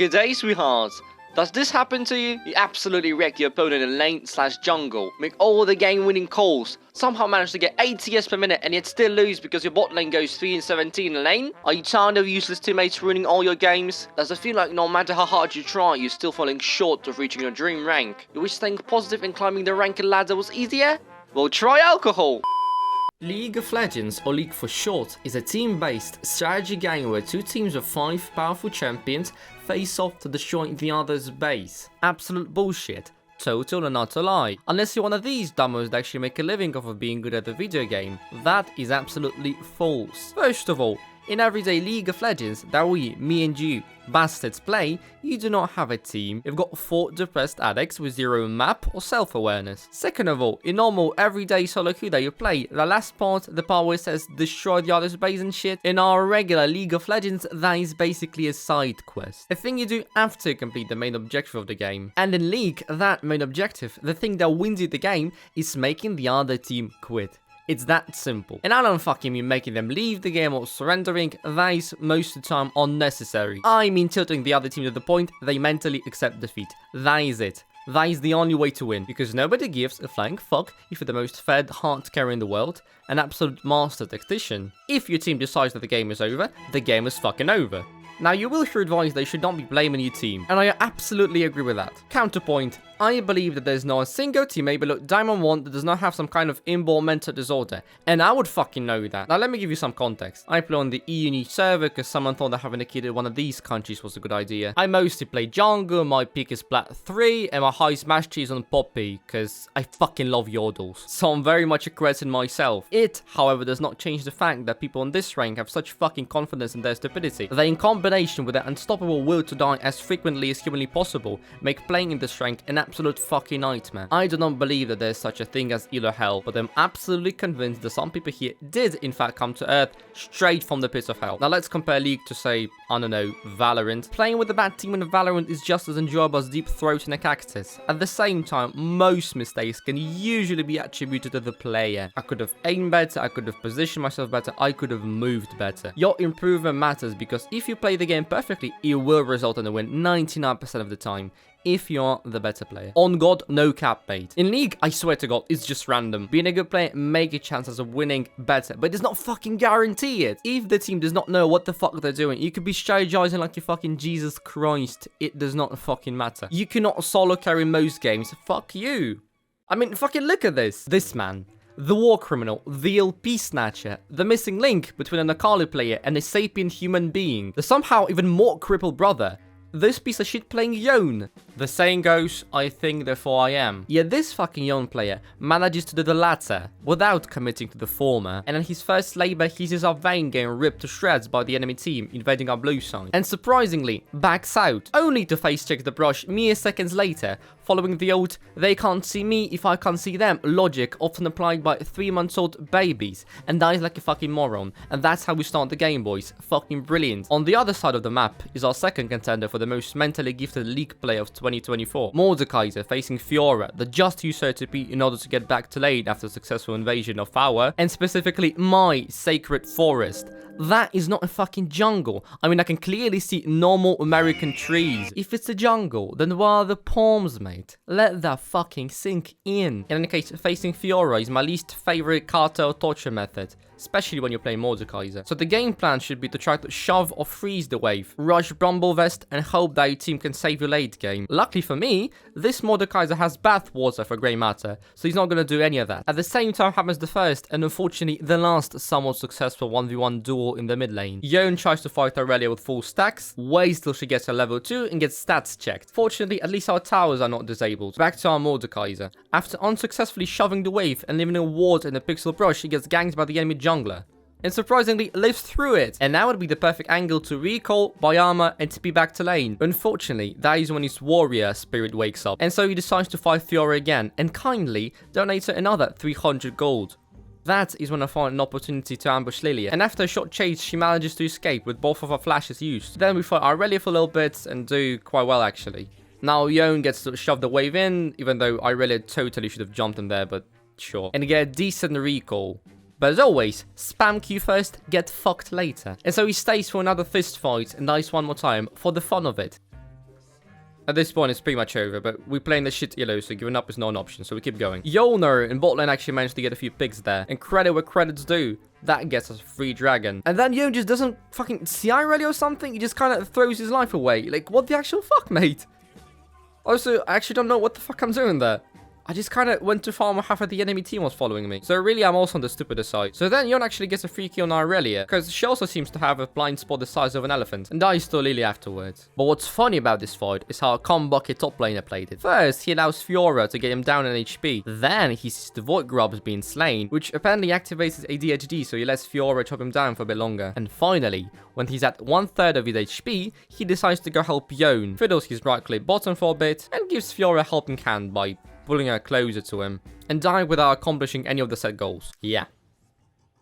Good day, sweethearts. Does this happen to you? You absolutely wreck your opponent in lane/jungle, make all the game-winning calls, somehow manage to get 80 S per minute and yet still lose because your bot lane goes 3 and 17 in lane? Are you tired of useless teammates ruining all your games? Does it feel like no matter how hard you try, you're still falling short of reaching your dream rank? You wish staying positive and climbing the rank ladder was easier? Well, try alcohol! League of Legends, or League for short, is a team-based strategy game where two teams of 5 powerful champions face off to destroy the other's base. Absolute bullshit. Total and utter lie. Unless you're one of these dumbos that actually make a living off of being good at the video game. That is absolutely false. First of all, in everyday League of Legends that me and you, bastards play, you do not have a team. You've got 4 depressed addicts with zero map or self-awareness. Second of all, in normal everyday solo queue that you play, the last part, the part where it says destroy the other's base and shit, in our regular League of Legends, that is basically a side quest. A thing you do after complete the main objective of the game. And in League, that main objective, the thing that wins you the game, is making the other team quit. It's that simple. And I don't fucking mean making them leave the game or surrendering, that is most of the time unnecessary. I mean tilting the other team to the point they mentally accept defeat. That is it. That is the only way to win, because nobody gives a flying fuck if you're the most fed heart carrier in the world, an absolute master tactician. If your team decides that the game is over, the game is fucking over. Now, you will hear advice they should not be blaming your team, and I absolutely agree with that. Counterpoint, I believe that there's not a single teammate below Diamond 1 that does not have some kind of inborn mental disorder, and I would fucking know that. Now, let me give you some context. I play on the EU niche server because someone thought that having a kid in one of these countries was a good idea. I mostly play jungle, my pick is Plat 3, and my high smash tree is on Poppy, because I fucking love yordles. So I'm very much aggressive myself. It, however, does not change the fact that people on this rank have such fucking confidence in their stupidity. They, in combination with their unstoppable will to die as frequently as humanly possible, make playing in this rank an absolute fucking nightmare. I do not believe that there's such a thing as Elo Hell, but I'm absolutely convinced that some people here did in fact come to Earth straight from the pits of hell. Now let's compare League to, say, I don't know, Valorant. Playing with a bad team in Valorant is just as enjoyable as deep throat in a cactus. At the same time, most mistakes can usually be attributed to the player. I could have aimed better, I could have positioned myself better, I could have moved better. Your improvement matters because if you play the game perfectly, it will result in a win 99% of the time, if you're the better player. On God, no cap, mate. In League, I swear to God, it's just random. Being a good player make your chances of winning better, but it does not fucking guarantee it. If the team does not know what the fuck they're doing, you could be strategizing like you fucking Jesus Christ. It does not fucking matter. You cannot solo carry most games. Fuck you. I mean, fucking look at this. This man. The war criminal, the LP snatcher, the missing link between an Akali player and a sapient human being, the somehow even more crippled brother, this piece of shit playing Yone. The saying goes, I think therefore I am. Yet this fucking Yone player manages to do the latter without committing to the former, and in his first labor he sees our Vayne getting ripped to shreds by the enemy team invading our blue side, and surprisingly backs out, only to face check the brush mere seconds later, following the old they can't see me if I can't see them logic often applied by 3-month-old babies, and dies like a fucking moron. And that's how we start the game, boys. Fucking brilliant. On the other side of the map is our second contender for the most mentally gifted League player of 2024, Mordekaiser facing Fiora, that just used her TP in order to get back to lane after a successful invasion of our, and specifically my sacred forest. That is not a fucking jungle. I mean, I can clearly see normal American trees. If it's a jungle, then where are the palms, mate? Let that fucking sink in. In any case, facing Fiora is my least favorite cartel torture method, especially when you're playing Mordekaiser. So the game plan should be to try to shove or freeze the wave, rush Brumblevest, and hope that your team can save your late game. Luckily for me, this Mordekaiser has bathwater for grey matter, so he's not going to do any of that. At the same time happens the first, and unfortunately the last somewhat successful 1v1 duel in the mid lane. Yone tries to fight Aurelia with full stacks, waits till she gets to level 2 and gets stats checked. Fortunately, at least our towers are not disabled. Back to our Mordekaiser. After unsuccessfully shoving the wave and leaving a ward in a pixel brush, he gets ganked by the enemy jungler, and surprisingly lives through it. And now would be the perfect angle to recall, buy armor, and TP back to lane. Unfortunately, that is when his warrior spirit wakes up, and so he decides to fight Fiora again, and kindly donates her another 300 gold. That is when I find an opportunity to ambush Lilia, and after a short chase, she manages to escape with both of her flashes used. Then we fight Aurelia for a little bit, and do quite well actually. Now Yone gets to shove the wave in, even though Aurelia totally should have jumped in there, but sure. And get a decent recall. But as always, spam Q first, get fucked later. And so he stays for another fist fight and dies one more time for the fun of it. At this point, it's pretty much over, but we're playing the shit yellow, so giving up is not an option, so we keep going. Yolner in bot lane actually managed to get a few picks there, and credit where credit's due. That gets us a free dragon. And then Yon just doesn't fucking CI rally or something, he just kind of throws his life away. Like, what the actual fuck, mate? Also, I actually don't know what the fuck I'm doing there. I just kind of went too far and half of the enemy team was following me. So really, I'm also on the stupider side. So then Yon actually gets a free kill on Irelia, because she also seems to have a blind spot the size of an elephant, and dies to Lily afterwards. But what's funny about this fight is how a calm bucket top laner played it. First, he allows Fiora to get him down in HP. Then, he sees the Void Grubs being slain, which apparently activates his ADHD, so he lets Fiora chop him down for a bit longer. And finally, when he's at 1/3 of his HP, he decides to go help Yone, fiddles his right click bottom for a bit, and gives Fiora a helping hand by pulling her closer to him, and die without accomplishing any of the set goals. Yeah.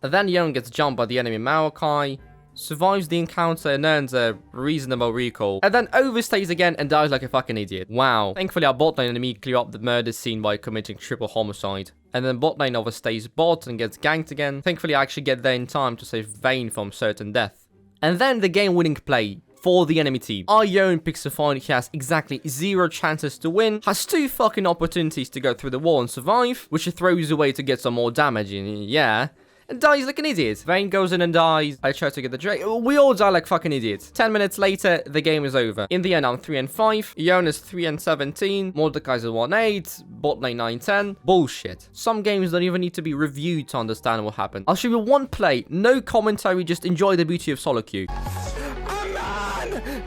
And then Yone gets jumped by the enemy Maokai, survives the encounter and earns a reasonable recall, and then overstays again and dies like a fucking idiot. Wow. Thankfully our bot lane enemy clear up the murder scene by committing triple homicide. And then bot lane overstays bot and gets ganked again. Thankfully I actually get there in time to save Vayne from certain death. And then the game winning play for the enemy team. Our Yone picks a fight he has exactly 0 chances to win, has 2 fucking opportunities to go through the wall and survive, which he throws away to get some more damage in, yeah, and dies like an idiot. Vayne goes in and dies. I try to get the Drake. We all die like fucking idiots. 10 minutes later, the game is over. In the end, I'm 3-5. Yone is 3-17. Mordekaiser 1-8. Bot lane 9-10. Bullshit. Some games don't even need to be reviewed to understand what happened. I'll show you one play, no commentary, just enjoy the beauty of solo queue.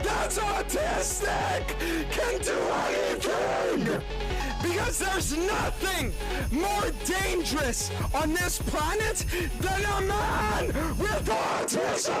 That's autistic! Can do anything! Because there's nothing more dangerous on this planet than a man with autism!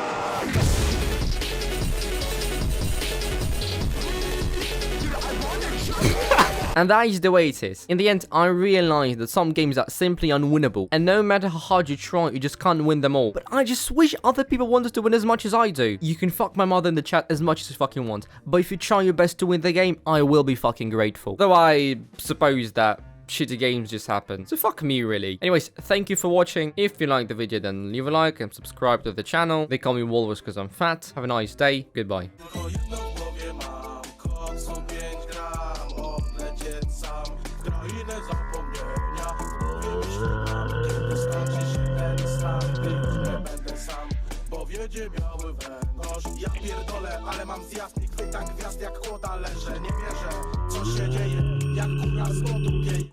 And that is the way it is. In the end, I realized that some games are simply unwinnable, and no matter how hard you try, you just can't win them all. But I just wish other people wanted to win as much as I do. You can fuck my mother in the chat as much as you fucking want, but if you try your best to win the game, I will be fucking grateful. Though I suppose that shitty games just happen, so fuck me really. Anyways, thank you for watching. If you liked the video, then leave a like and subscribe to the channel. They call me Walrus because I'm fat. Have a nice day. Goodbye. Wiedzie miały węgorz. Ja pierdolę, ale mam zjazd i chwytam gwiazd jak kłoda leżę. Nie wierzę, co się dzieje, jak kurwa z